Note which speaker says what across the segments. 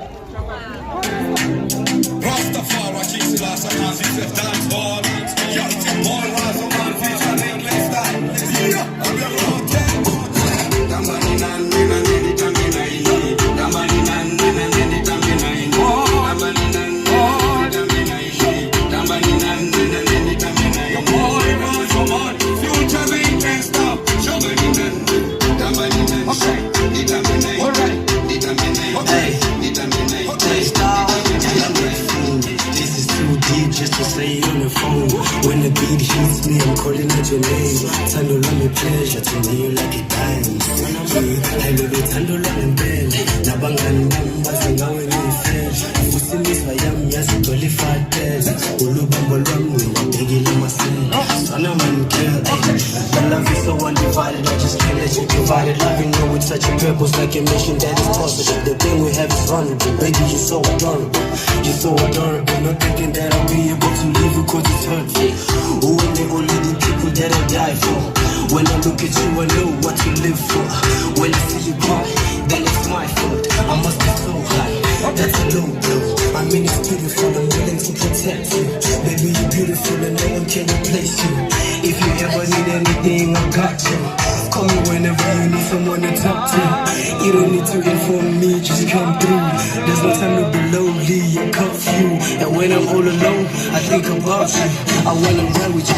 Speaker 1: Rastafari, keeps the last of us, it's a dance hall. Yeah, it's a ball, has a man featuring English style. Yeah, I'm your hotel.
Speaker 2: Just to say on the phone. When the beat hits me, I'm calling out your name. Tando love me pleasure, to me you like a dime. I love it, tando love me bell. Nabangan bamba, sanga when you fresh. Fusi miswa yam, yasi goli fatel. Ulu bamba lwamu, degi lama sen. Sana man girl, my love is so undivided, I just can't let you divide it. Loving you with such a purpose, like a mission that is positive. The thing we have is vulnerable, baby, you're so adorable. You're so adorable, not thinking that I'll be able to live because it's hurtful. Who are the only the people that I die for? When I look at you, I know what you live for. When I see you cry, then it's my fault. I must be so high, that's a low blow. I mean it's beautiful, I'm willing to protect you. Baby, you're beautiful and no one can replace you. If you ever need anything, I got you. Call me whenever you need someone to talk to. You don't need to inform me, just come through. There's no time to be lonely, I curfew. And when I'm all alone, I think about you. I wanna run with you.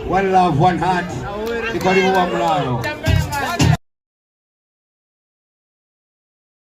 Speaker 3: One love, one heart. Iko limu wa mlalo.